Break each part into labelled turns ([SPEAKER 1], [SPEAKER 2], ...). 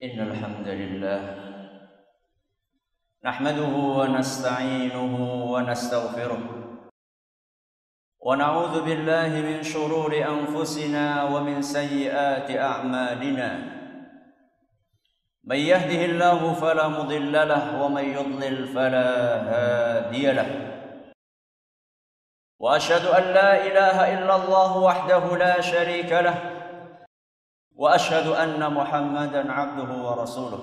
[SPEAKER 1] إن الحمد لله نحمده ونستعينه ونستغفره ونعوذ بالله من شرور أنفسنا ومن سيئات أعمالنا من يهده الله فلا مضل له ومن يضلل فلا هادي له وأشهد أن لا إله إلا الله وحده لا شريك له وأشهد أن محمدا عبده ورسوله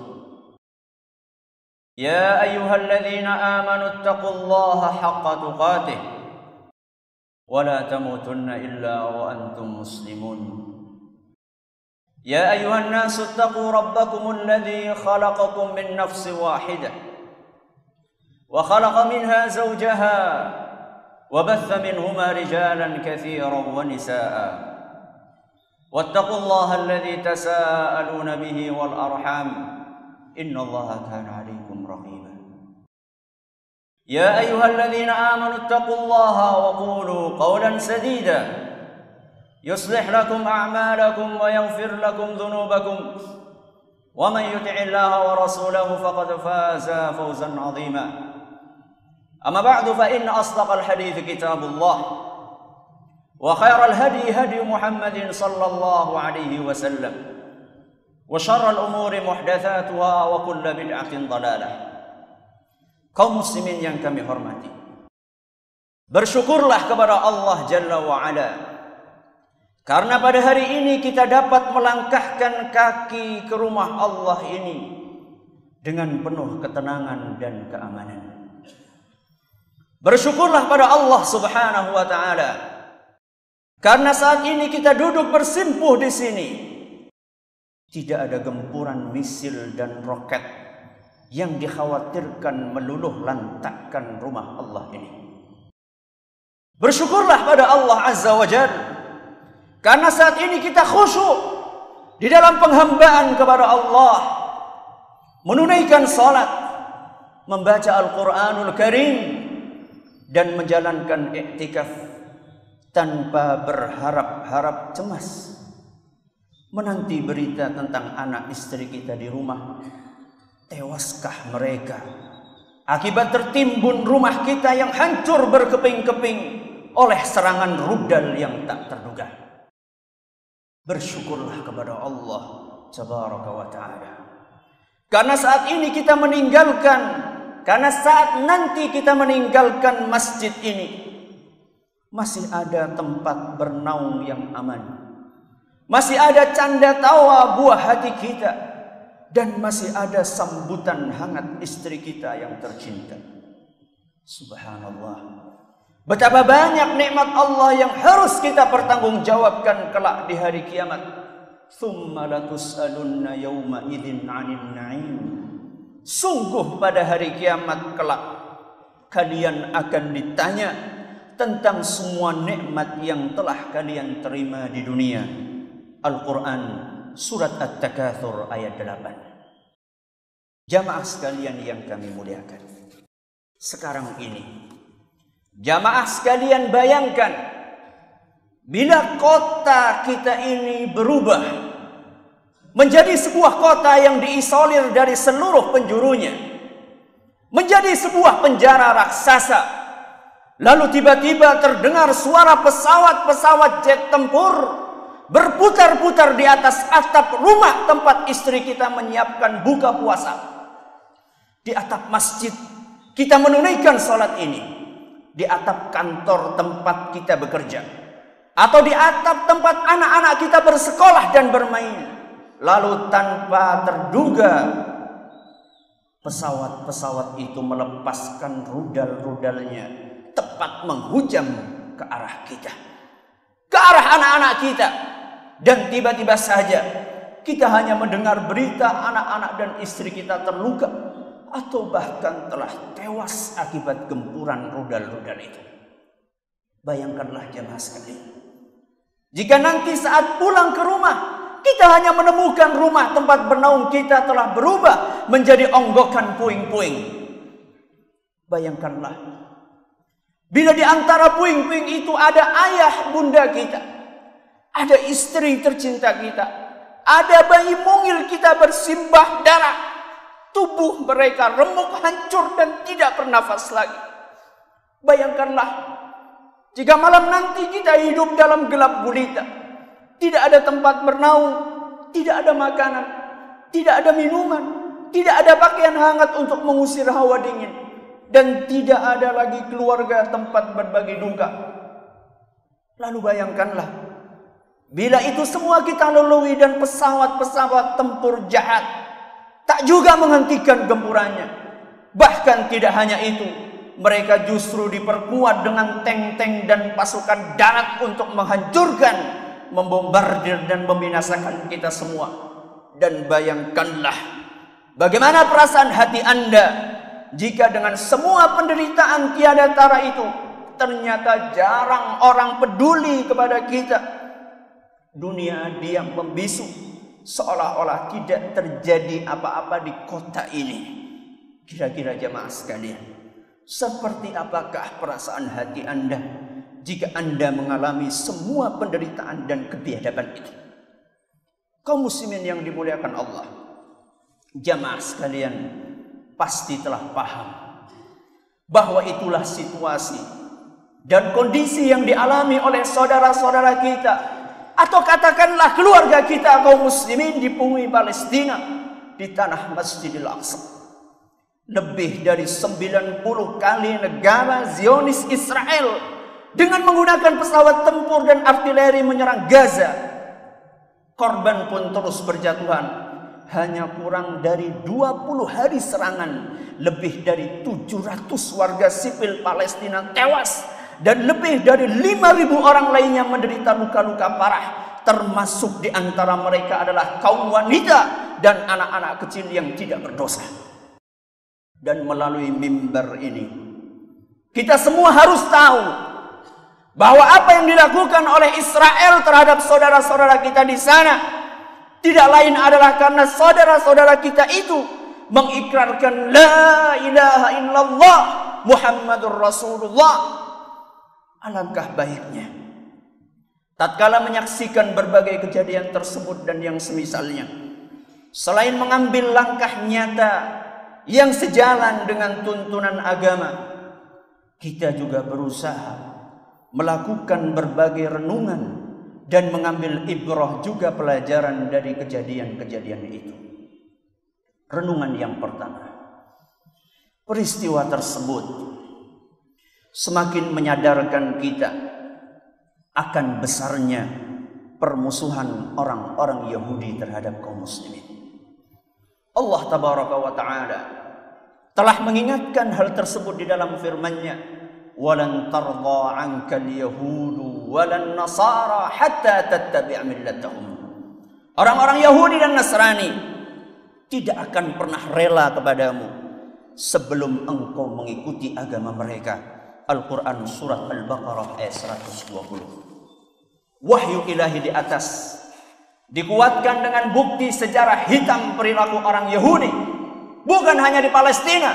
[SPEAKER 1] يا أيها الذين آمنوا اتقوا الله حق تقاته ولا تموتن إلا وأنتم مسلمون يا أيها الناس اتقوا ربكم الذي خلقكم من نفس واحدة وخلق منها زوجها وبث منهما رجالا كثيرا ونساء واتقوا الله الذي تساءلون به والأرحام إن الله كان عليكم رقيبا يا أيها الذين آمنوا اتقوا الله وقولوا قولا سديدا يصلح لكم أعمالكم ويغفر لكم ذنوبكم ومن يطع الله ورسوله فقد فاز فوزا عظيما أما بعد فإن أصدق الحديث كتاب الله وخير الهدي هدي محمد صلى الله عليه وسلم وشر الأمور محدثاتها وكل بدعة ضلالة. Kaum muslimin yang kami hormati, bersyukurlah kepada Allah Jalla wa'ala karena pada hari ini kita dapat melangkahkan kaki ke rumah Allah ini dengan penuh ketenangan dan keamanan. Bersyukurlah pada Allah Subhanahu wa ta'ala karena saat ini kita duduk bersimpuh di sini, tidak ada gempuran misil dan roket yang dikhawatirkan meluluh lantakkan rumah Allah ini. Bersyukurlah pada Allah Azza wa Jalla karena saat ini kita khusyuk di dalam penghambaan kepada Allah, menunaikan salat, membaca Al-Quranul Karim dan menjalankan iktikaf tanpa berharap-harap cemas menanti berita tentang anak istri kita di rumah. Tewaskah mereka akibat tertimbun rumah kita yang hancur berkeping-keping oleh serangan rudal yang tak terduga? Bersyukurlah kepada Allah Tabaraka wa ta'ala karena saat ini kita meninggalkan, karena saat nanti kita meninggalkan masjid ini masih ada tempat bernaung yang aman, masih ada canda tawa buah hati kita, dan masih ada sambutan hangat istri kita yang tercinta. Subhanallah, betapa banyak nikmat Allah yang harus kita pertanggungjawabkan kelak di hari kiamat. Tsumma latus'alunna yawma idzin 'anil na'im. Sungguh pada hari kiamat kelak kalian akan ditanya tentang semua nikmat yang telah kalian terima di dunia. Al-Quran Surat At-Takatsur ayat 8. Jamaah sekalian yang kami muliakan, sekarang ini jamaah sekalian bayangkan bila kota kita ini berubah menjadi sebuah kota yang diisolir dari seluruh penjurunya, menjadi sebuah penjara raksasa. Lalu tiba-tiba terdengar suara pesawat-pesawat jet tempur berputar-putar di atas atap rumah tempat istri kita menyiapkan buka puasa. Di atap masjid kita menunaikan salat ini, di atap kantor tempat kita bekerja, atau di atap tempat anak-anak kita bersekolah dan bermain. Lalu tanpa terduga pesawat-pesawat itu melepaskan rudal-rudalnya tepat menghujam ke arah kita, ke arah anak-anak kita, dan tiba-tiba saja kita hanya mendengar berita anak-anak dan istri kita terluka atau bahkan telah tewas akibat gempuran rudal-rudal itu. Bayangkanlah jemaah sekalian, jika nanti saat pulang ke rumah kita hanya menemukan rumah tempat bernaung kita telah berubah menjadi onggokan puing-puing. Bayangkanlah bila di antara puing-puing itu ada ayah bunda kita, ada istri tercinta kita, Ada bayi mungil kita bersimbah darah. Tubuh mereka remuk, hancur dan tidak bernafas lagi. Bayangkanlah, jika malam nanti kita hidup dalam gelap gulita, tidak ada tempat bernaung, tidak ada makanan, tidak ada minuman, tidak ada pakaian hangat untuk mengusir hawa dingin, dan tidak ada lagi keluarga tempat berbagi duka. Lalu bayangkanlah, bila itu semua kita lalui dan pesawat-pesawat tempur jahat tak juga menghentikan gempurannya. Bahkan tidak hanya itu, mereka justru diperkuat dengan tank-tank dan pasukan darat untuk menghancurkan, membombardir dan membinasakan kita semua. Dan bayangkanlah bagaimana perasaan hati Anda jika dengan semua penderitaan tiada tara itu ternyata jarang orang peduli kepada kita. Dunia diam membisu, seolah-olah tidak terjadi apa-apa di kota ini. Kira-kira jemaah sekalian, seperti apakah perasaan hati Anda jika Anda mengalami semua penderitaan dan ketiadaban itu? Kaum muslimin yang dimuliakan Allah, jemaah sekalian pasti telah paham bahwa itulah situasi dan kondisi yang dialami oleh saudara-saudara kita, atau katakanlah keluarga kita kaum muslimin di bumi Palestina, di tanah Masjidil Aqsa. Lebih dari 90 kali negara Zionis Israel dengan menggunakan pesawat tempur dan artileri menyerang Gaza. Korban pun terus berjatuhan. Hanya kurang dari 20 hari serangan, lebih dari 700 warga sipil Palestina tewas dan lebih dari 5.000 orang lainnya menderita luka-luka parah. Termasuk di antara mereka adalah kaum wanita dan anak-anak kecil yang tidak berdosa. Dan melalui mimbar ini, kita semua harus tahu bahwa apa yang dilakukan oleh Israel terhadap saudara-saudara kita di sana tidak lain adalah karena saudara-saudara kita itu mengikrarkan la ilaha illallah Muhammadur Rasulullah. Alangkah baiknya tatkala menyaksikan berbagai kejadian tersebut dan yang semisalnya, selain mengambil langkah nyata yang sejalan dengan tuntunan agama, kita juga berusaha melakukan berbagai renungan dan mengambil ibrah juga pelajaran dari kejadian-kejadian itu. Renungan yang pertama, peristiwa tersebut semakin menyadarkan kita akan besarnya permusuhan orang-orang Yahudi terhadap kaum muslimin. Allah tabaraka wa ta'ala telah mengingatkan hal tersebut di dalam firman-Nya, "Walan tarda 'ankal yahudu walan nasara hatta tattabi' millatahum." Orang-orang Yahudi dan Nasrani tidak akan pernah rela kepadamu sebelum engkau mengikuti agama mereka. Al-Quran surat Al-Baqarah ayat 120. Wahyu ilahi di atas dikuatkan dengan bukti sejarah hitam perilaku orang Yahudi, bukan hanya di Palestina,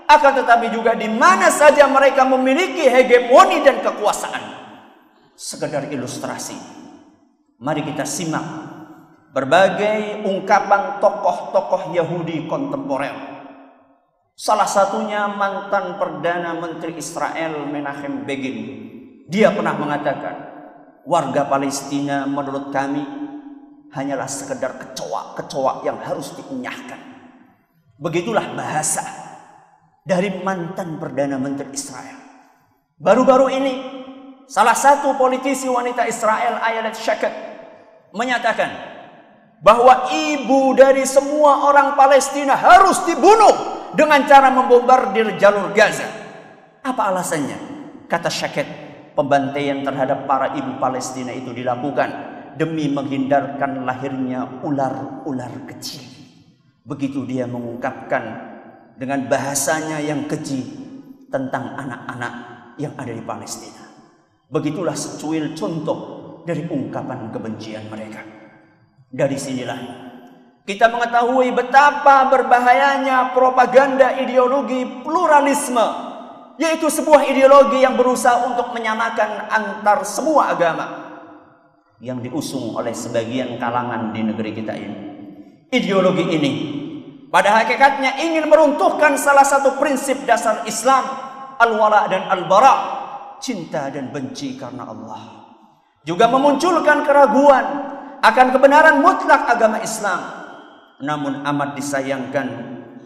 [SPEAKER 1] akan tetapi juga di mana saja mereka memiliki hegemoni dan kekuasaan. Sekedar ilustrasi, mari kita simak berbagai ungkapan tokoh-tokoh Yahudi kontemporer. Salah satunya mantan Perdana Menteri Israel Menachem Begin. Dia pernah mengatakan, warga Palestina menurut kami hanyalah sekedar kecoa-kecoa yang harus dienyahkan. Begitulah bahasa dari mantan Perdana Menteri Israel. Baru-baru ini salah satu politisi wanita Israel, Ayelet Shaked, menyatakan bahwa ibu dari semua orang Palestina harus dibunuh dengan cara membombardir jalur Gaza. Apa alasannya? Kata Shaked, pembantaian terhadap para ibu Palestina itu dilakukan demi menghindarkan lahirnya ular-ular kecil. Begitu dia mengungkapkan dengan bahasanya yang keji tentang anak-anak yang ada di Palestina. Begitulah secuil contoh dari ungkapan kebencian mereka. Dari sinilah kita mengetahui betapa berbahayanya propaganda ideologi pluralisme, yaitu sebuah ideologi yang berusaha untuk menyamakan antar semua agama. yang diusung oleh sebagian kalangan di negeri kita ini. Ideologi ini pada hakikatnya ingin meruntuhkan salah satu prinsip dasar Islam, al-wala dan al-bara, cinta dan benci karena Allah. Juga memunculkan keraguan akan kebenaran mutlak agama Islam. Namun amat disayangkan,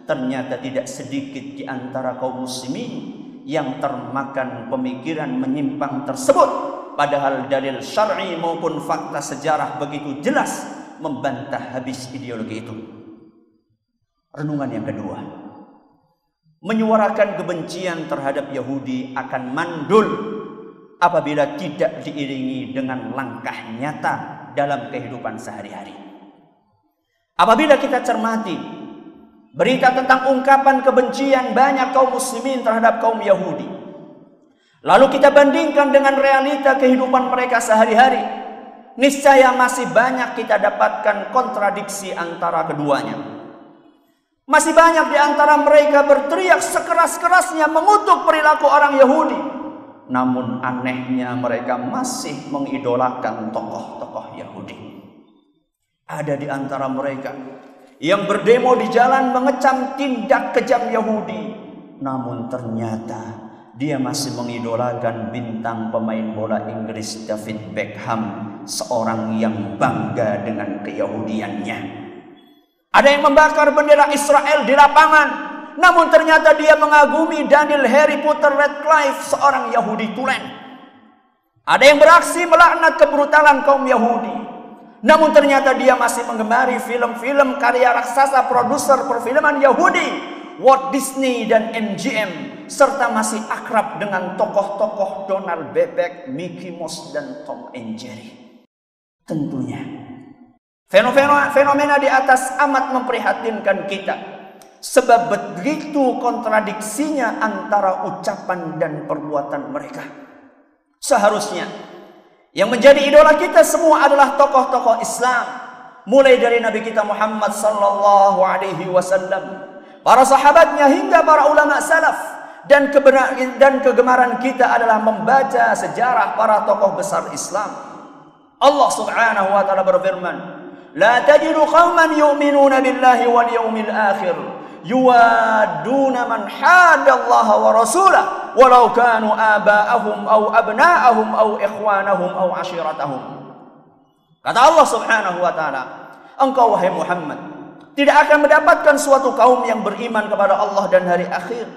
[SPEAKER 1] ternyata tidak sedikit di antara kaum muslimin yang termakan pemikiran menyimpang tersebut, padahal dalil syar'i maupun fakta sejarah begitu jelas membantah habis ideologi itu. Renungan yang kedua, menyuarakan kebencian terhadap Yahudi akan mandul apabila tidak diiringi dengan langkah nyata dalam kehidupan sehari-hari. Apabila kita cermati berita tentang ungkapan kebencian banyak kaum muslimin terhadap kaum Yahudi, lalu kita bandingkan dengan realita kehidupan mereka sehari-hari, niscaya masih banyak kita dapatkan kontradiksi antara keduanya. Masih banyak di antara mereka berteriak sekeras-kerasnya mengutuk perilaku orang Yahudi. Namun anehnya mereka masih mengidolakan tokoh-tokoh Yahudi. Ada di antara mereka yang berdemo di jalan mengecam tindak kejam Yahudi, namun ternyata dia masih mengidolakan bintang pemain bola Inggris David Beckham, seorang yang bangga dengan keyahudiannya. Ada yang membakar bendera Israel di lapangan, namun ternyata dia mengagumi Daniel Harry Potter Radcliffe, seorang Yahudi tulen. Ada yang beraksi melaknat kebrutalan kaum Yahudi, namun ternyata dia masih menggemari film-film karya raksasa produser perfilman Yahudi, Walt Disney dan MGM, serta masih akrab dengan tokoh-tokoh Donald Bebek, Mickey Mouse dan Tom and Jerry. Tentunya fenomena di atas amat memprihatinkan kita, sebab begitu kontradiksinya antara ucapan dan perbuatan mereka. Seharusnya yang menjadi idola kita semua adalah tokoh-tokoh Islam, mulai dari Nabi kita Muhammad sallallahu alaihi wasallam, para sahabatnya hingga para ulama salaf, dan kegemaran kita adalah membaca sejarah para tokoh besar Islam. Allah Subhanahu wa taala berfirman, "La tajidu qauman yu'minuna billahi wal yawmil akhir yuwaduna man hadallaha wa rasulahu walau kanu aba'ahum aw abna'ahum aw ikhwanahum aw ashiratahum." Kata Allah Subhanahu wa taala, engkau wahai Muhammad tidak akan mendapatkan suatu kaum yang beriman kepada Allah dan hari akhir,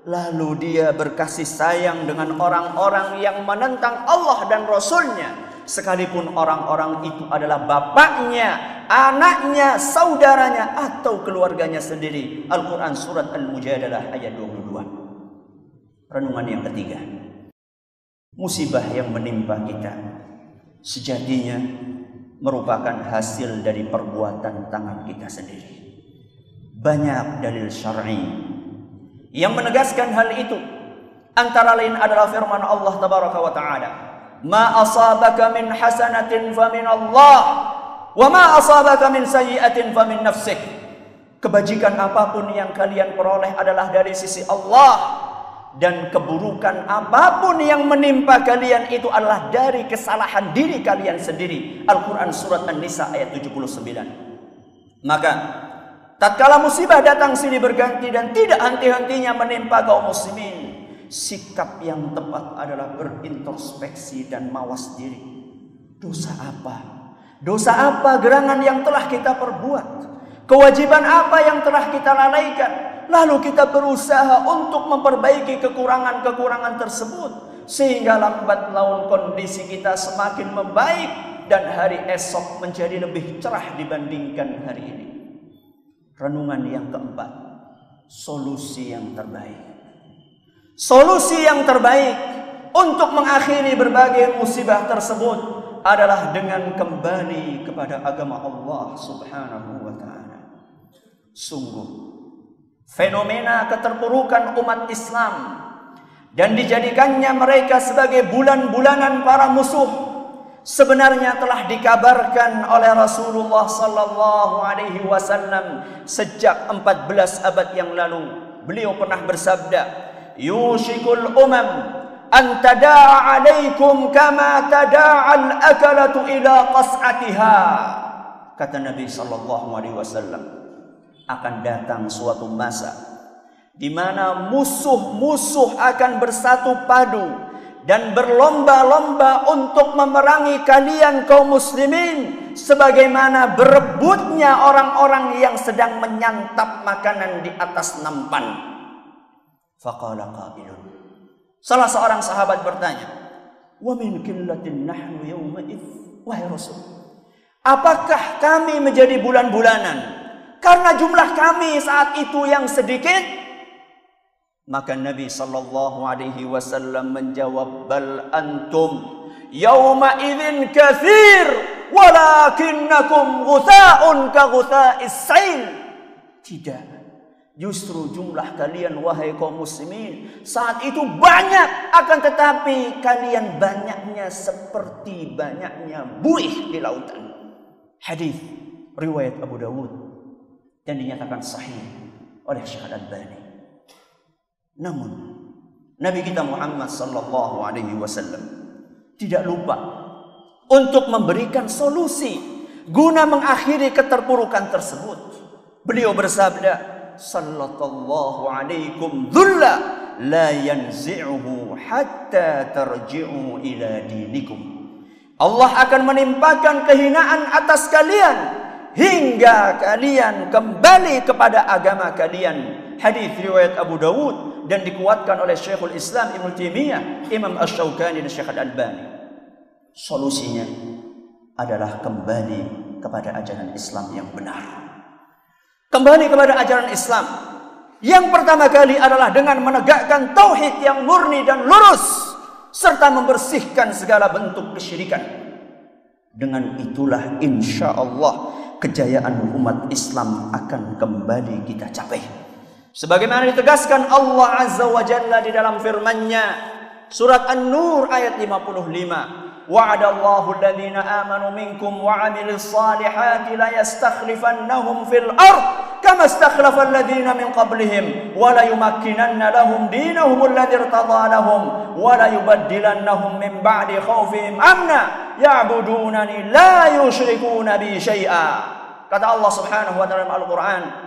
[SPEAKER 1] lalu dia berkasih sayang dengan orang-orang yang menentang Allah dan Rasulnya, sekalipun orang-orang itu adalah bapaknya, anaknya, saudaranya, atau keluarganya sendiri. Al-Quran Surat Al-Mujadalah ayat 22. Renungan yang ketiga, musibah yang menimpa kita sejatinya merupakan hasil dari perbuatan tangan kita sendiri. Banyak dalil syar'i yang menegaskan hal itu. Antara lain adalah firman Allah Tabaraka wa Ta'ala, "Ma asabaka min hasanatin famin Allah, wa ma asabaka min sayyi'atin famin nafsik." Kebajikan apapun yang kalian peroleh adalah dari sisi Allah, dan keburukan apapun yang menimpa kalian itu adalah dari kesalahan diri kalian sendiri. Al-Quran Surat An-Nisa ayat 79. Maka tatkala musibah datang silih berganti dan tidak henti-hentinya menimpa kaum muslimin, sikap yang tepat adalah berintrospeksi dan mawas diri. Dosa apa? Dosa apa gerangan yang telah kita perbuat? Kewajiban apa yang telah kita lalaikan? Lalu kita berusaha untuk memperbaiki kekurangan-kekurangan tersebut, sehingga lambat laun kondisi kita semakin membaik dan hari esok menjadi lebih cerah dibandingkan hari ini. Renungan yang keempat, solusi yang terbaik. Solusi yang terbaik untuk mengakhiri berbagai musibah tersebut adalah dengan kembali kepada agama Allah Subhanahu wa Ta'ala. Sungguh fenomena keterpurukan umat Islam dan dijadikannya mereka sebagai bulan-bulanan para musuh sebenarnya telah dikabarkan oleh Rasulullah sallallahu alaihi wasallam sejak 14 abad yang lalu. Beliau pernah bersabda, "Yushikul umam an tada'a 'alaikum kama tada'al akalatu ila qas'atiha. Kata Nabi sallallahu alaihi wasallam, akan datang suatu masa di mana musuh-musuh akan bersatu padu dan berlomba-lomba untuk memerangi kalian kaum muslimin, sebagaimana berebutnya orang-orang yang sedang menyantap makanan di atas nampan. Faqala qailun, salah seorang sahabat bertanya, wa min qillatin nahnu yawma idz, wahai Rasul, apakah kami menjadi bulan-bulanan karena jumlah kami saat itu yang sedikit? Maka Nabi sallallahu alaihi wasallam menjawab, bal antum yauma idzin katsir walakinnakum ghutha'un ka ghutha'is sail. Tidak, justru jumlah kalian wahai kaum muslimin saat itu banyak, akan tetapi kalian banyaknya seperti banyaknya buih di lautan. Hadis riwayat Abu Dawud dan dinyatakan sahih oleh Syekh Al-Albani. Namun Nabi kita Muhammad sallallahu alaihi wasallam tidak lupa untuk memberikan solusi guna mengakhiri keterpurukan tersebut. Beliau bersabda, sallallahu alaikum dhulla la yanzi'uhu hatta tarji'u ila dinikum. Allah akan menimpakan kehinaan atas kalian hingga kalian kembali kepada agama kalian. Hadis riwayat Abu Dawud dan dikuatkan oleh Syekhul Islam Ibnu Taimiyah, Imam Asy-Syaukani dan Syekh Al-Albani. Solusinya adalah kembali kepada ajaran Islam yang benar. Kembali kepada ajaran Islam yang pertama kali adalah dengan menegakkan tauhid yang murni dan lurus serta membersihkan segala bentuk kesyirikan. Dengan itulah insya Allah kejayaan umat Islam akan kembali kita capai. Sebagaimana ditegaskan Allah Azza wa Jalla di dalam firman-Nya surat An-Nur ayat 55, wa'adallahu alladhina amanu minkum wa 'amilus salihati la yastakhlifannahum fil ard kama istakhlafa alladhina min qablihim wa la yumakkinanna lahum dinahum alladhi irtada lahum wa la yubaddilannahum min ba'di khawfihim amna ya'budunani la yusyrikuna bi syai'a. Kata Allah Subhanahu wa taala dalam Al-Qur'an,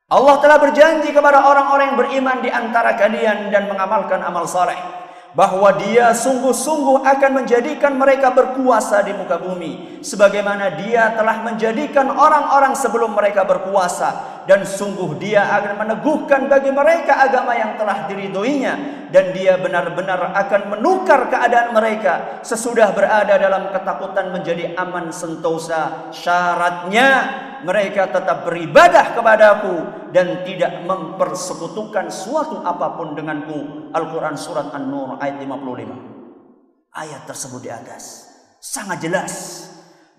[SPEAKER 1] Allah telah berjanji kepada orang-orang yang beriman di antara kalian dan mengamalkan amal saleh bahwa Dia sungguh-sungguh akan menjadikan mereka berkuasa di muka bumi sebagaimana Dia telah menjadikan orang-orang sebelum mereka berkuasa, dan sungguh Dia akan meneguhkan bagi mereka agama yang telah diridhoinya, dan Dia benar-benar akan menukar keadaan mereka sesudah berada dalam ketakutan menjadi aman sentosa. Syaratnya mereka tetap beribadah kepadaku dan tidak mempersekutukan suatu apapun denganku. Al-Quran surat An-Nur ayat 55. Ayat tersebut di atas sangat jelas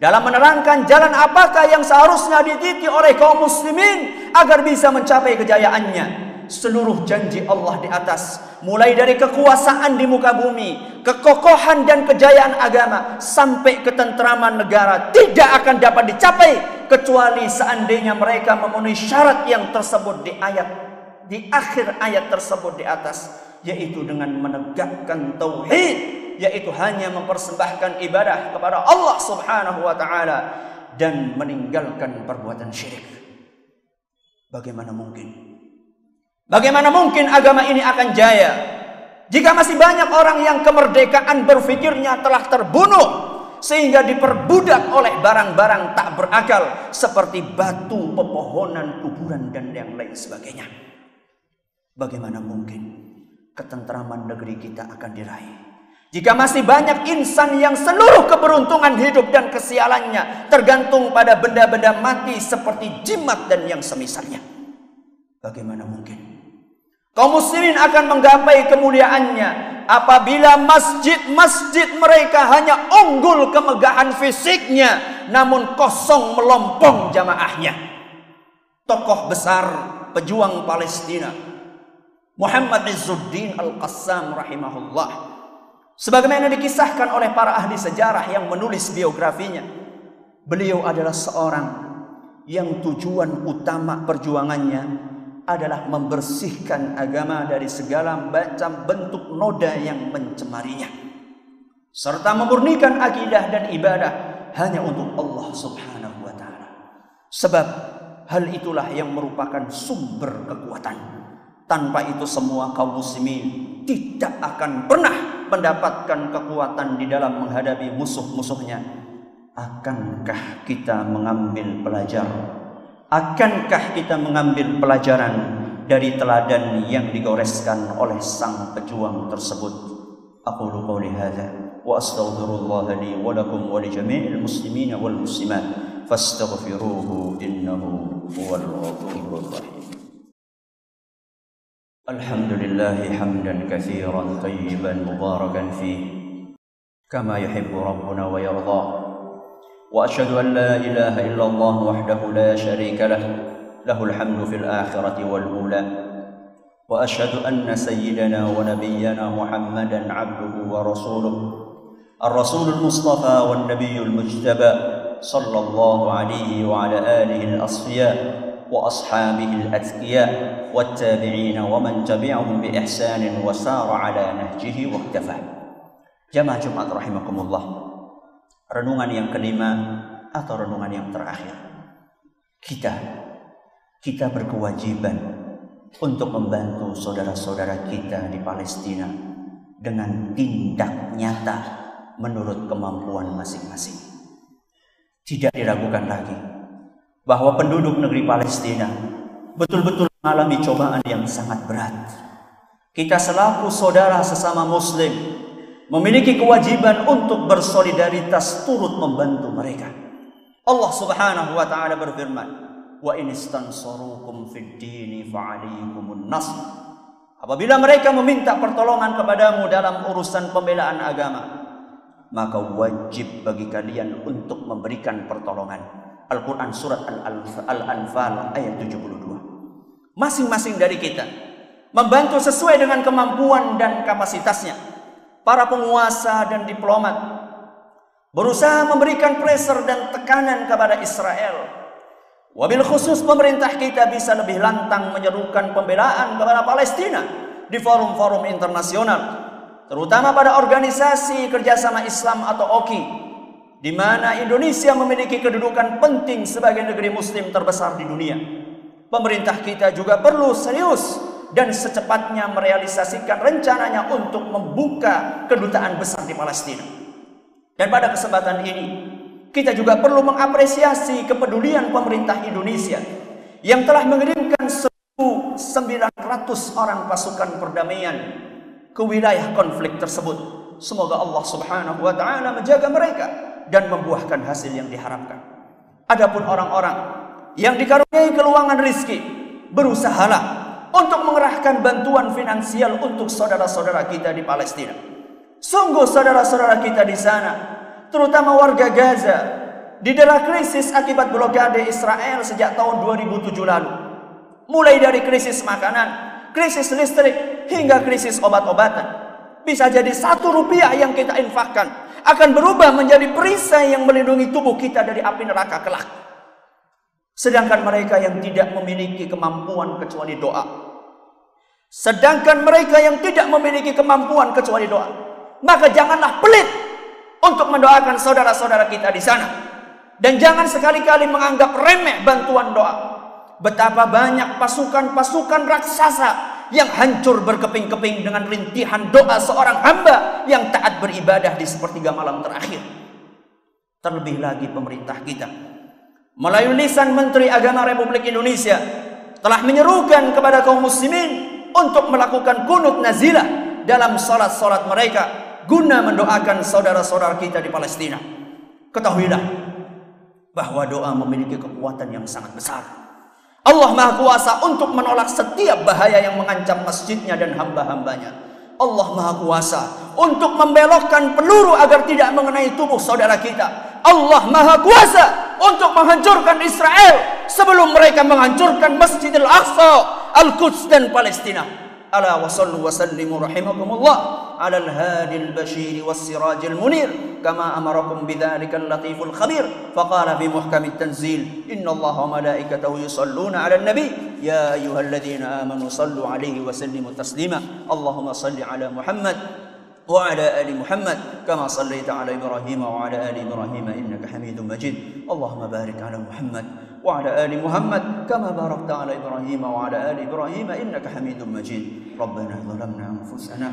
[SPEAKER 1] dalam menerangkan jalan apakah yang seharusnya dititi oleh kaum muslimin agar bisa mencapai kejayaannya. Seluruh janji Allah di atas, mulai dari kekuasaan di muka bumi, kekokohan dan kejayaan agama, sampai ketentraman negara, tidak akan dapat dicapai kecuali seandainya mereka memenuhi syarat yang tersebut di akhir ayat tersebut di atas, yaitu dengan menegakkan tauhid, yaitu hanya mempersembahkan ibadah kepada Allah Subhanahu wa taala dan meninggalkan perbuatan syirik. Bagaimana mungkin agama ini akan jaya jika masih banyak orang yang kemerdekaan berfikirnya telah terbunuh sehingga diperbudak oleh barang-barang tak berakal seperti batu, pepohonan, kuburan dan yang lain sebagainya. Bagaimana mungkin ketentraman negeri kita akan diraih jika masih banyak insan yang seluruh keberuntungan hidup dan kesialannya tergantung pada benda-benda mati seperti jimat dan yang semisalnya? Bagaimana mungkin kaum muslimin akan menggapai kemuliaannya apabila masjid-masjid mereka hanya unggul kemegahan fisiknya namun kosong melompong jamaahnya? Tokoh besar pejuang Palestina Muhammad Izzuddin Al-Qassam rahimahullah, sebagaimana dikisahkan oleh para ahli sejarah yang menulis biografinya, beliau adalah seorang yang tujuan utama perjuangannya adalah membersihkan agama dari segala macam bentuk noda yang mencemarinya, serta memurnikan akidah dan ibadah hanya untuk Allah Subhanahu wa Ta'ala. Sebab hal itulah yang merupakan sumber kekuatan. Tanpa itu semua kaum muslimin tidak akan pernah mendapatkan kekuatan di dalam menghadapi musuh-musuhnya. Akankah kita mengambil pelajaran? Akankah kita mengambil pelajaran dari teladan yang digoreskan oleh sang pejuang tersebut? Aqulu qouli hadza wa astaghfirullah li wa lakum wa li jami'il muslimin wal muslimat fastaghfiruhu innahu huwal ghafurur rahim. Alhamdulillah hamdan katsiran tayyiban mubarakan fihi kama yuhibbu rabbuna wa yarda. وأشهد أن لا إله إلا الله وحده لا شريك له له الحمد في الآخرة والأولى وأشهد أن سيدنا ونبينا محمدا عبده ورسوله الرسول المصطفى والنبي المجتبى صلى الله عليه وعلى آله الأصفياء وأصحابه الأتقياء والتابعين ومن تبعهم بإحسان وسار على نهجه واقتفى. Jamaah Jumat rahimakumullah. Renungan yang kelima atau renungan yang terakhir. Kita berkewajiban untuk membantu saudara-saudara kita di Palestina dengan tindak nyata menurut kemampuan masing-masing. Tidak diragukan lagi bahwa penduduk negeri Palestina betul-betul mengalami cobaan yang sangat berat. Kita selaku saudara sesama muslim memiliki kewajiban untuk bersolidaritas turut membantu mereka. Allah Subhanahu wa Ta'ala berfirman, "Wa in istansarukum fid dini fa'alaykumun nasr." Apabila mereka meminta pertolongan kepadamu dalam urusan pembelaan agama, maka wajib bagi kalian untuk memberikan pertolongan. Al-Quran surat Al-Anfal ayat 72. Masing-masing dari kita membantu sesuai dengan kemampuan dan kapasitasnya. Para penguasa dan diplomat berusaha memberikan pressure dan tekanan kepada Israel. Wabil khusus pemerintah kita bisa lebih lantang menyerukan pembelaan kepada Palestina di forum-forum internasional, terutama pada organisasi kerjasama Islam atau OKI, di mana Indonesia memiliki kedudukan penting sebagai negeri muslim terbesar di dunia. Pemerintah kita juga perlu serius dan secepatnya merealisasikan rencananya untuk membuka kedutaan besar di Palestina. Dan pada kesempatan ini, kita juga perlu mengapresiasi kepedulian pemerintah Indonesia yang telah mengirimkan 1.900 orang pasukan perdamaian ke wilayah konflik tersebut. Semoga Allah Subhanahu wa Ta'ala menjaga mereka dan membuahkan hasil yang diharapkan. Adapun orang-orang yang dikaruniai keluangan rizki, berusahalah untuk mengerahkan bantuan finansial untuk saudara-saudara kita di Palestina. Sungguh saudara-saudara kita di sana, terutama warga Gaza, didera krisis akibat blokade Israel sejak tahun 2007 lalu. Mulai dari krisis makanan, krisis listrik, hingga krisis obat-obatan. Bisa jadi 1 rupiah yang kita infakkan akan berubah menjadi perisai yang melindungi tubuh kita dari api neraka kelak. Sedangkan mereka yang tidak memiliki kemampuan kecuali doa. Maka janganlah pelit untuk mendoakan saudara-saudara kita di sana. Dan jangan sekali-kali menganggap remeh bantuan doa. Betapa banyak pasukan-pasukan raksasa yang hancur berkeping-keping dengan rintihan doa seorang hamba yang taat beribadah di sepertiga malam terakhir. Terlebih lagi pemerintah kita melalui lisan Menteri Agama Republik Indonesia telah menyerukan kepada kaum muslimin untuk melakukan kunut nazilah dalam salat-salat mereka guna mendoakan saudara-saudara kita di Palestina. Ketahuilah bahwa doa memiliki kekuatan yang sangat besar. Allah Maha Kuasa untuk menolak setiap bahaya yang mengancam masjidnya dan hamba-hambanya. Allah Maha Kuasa untuk membelokkan peluru agar tidak mengenai tubuh saudara kita. Allah Maha Kuasa untuk menghancurkan Israel sebelum mereka menghancurkan Masjidil Aqsa, Al-Quds dan Palestina. ألا وصلوا وسلموا رحمكم الله على الهادي البشير والسراج المنير كما أمركم بذلك اللطيف الخبير فقال في محكم التنزيل إن الله وملائكته يصلون على النبي يا أيها الذين آمنوا صلوا عليه وسلموا تسليما اللهم صل على محمد وعلى آل محمد كما صليت على إبراهيم وعلى آل إبراهيم إنك حميد مجيد اللهم بارك على محمد وعلى آل محمد كما باركت على إبراهيم وعلى آل إبراهيم إنك حميد مجيد ربنا ظلمنا أنفسنا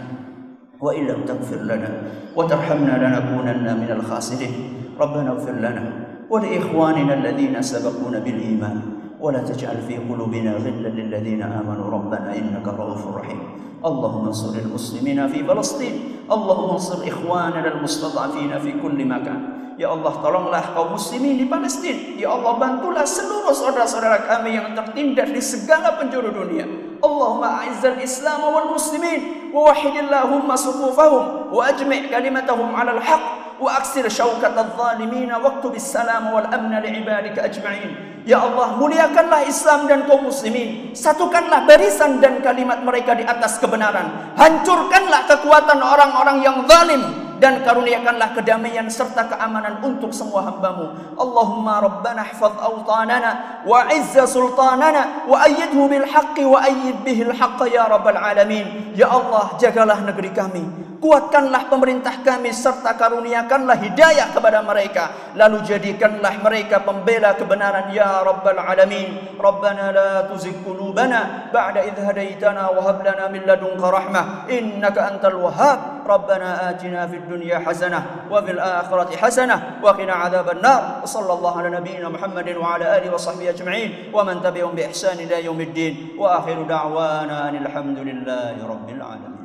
[SPEAKER 1] وإن لم تغفر لنا وترحمنا لنكونن من الخاسرين ربنا اغفر لنا ولإخواننا الذين سبقونا بالإيمان ولا تجعل في قلوبنا غلا للذين آمنوا ربنا إنك رؤوف رحيم اللهم انصر المسلمين في فلسطين اللهم انصر إخواننا المستضعفين في كل مكان Ya Allah, tolonglah kaum muslimin di Palestina. Ya Allah, bantulah seluruh saudara-saudara kami yang tertindas di segala penjuru dunia. Allahumma a'izzal Islam wal muslimin wa wahidillahumma sufufahum wa ajmi' kalimatahum 'alal haqq wa aksir syaukatal zalimin waktub as-salam wal amna li'ibadika ajma'in. Ya Allah, muliakanlah Islam dan kaum muslimin. Satukanlah barisan dan kalimat mereka di atas kebenaran. Hancurkanlah kekuatan orang-orang yang zalim. Dan karuniakanlah kedamaian serta keamanan untuk semua hamba-Mu. Allahumma rabbana ihfaz awtanana wa izza sultanana wa ayyidhu bil haqqi wa ayyid bihil haqqa ya rabbal alamin. Ya Allah, jagalah negeri kami, kuatkanlah pemerintah kami serta karuniakanlah hidayah kepada mereka, lalu jadikanlah mereka pembela kebenaran ya rabbal alamin. Rabbana la tuzigh qulubana ba'da idh hadaitana wa hab lana min ladunka rahmah innaka antal wahhab. Rabbana atina fid dunya hasanah wa fil akhirati hasanah wa qina adzaban nar. Sallallahu ala nabiyyina Muhammadin wa ala alihi wa sahbihi ajma'in wa man tabi'ahum bi ihsan ila yaumiddin wa akhiru da'wana alhamdulillahi rabbil alamin.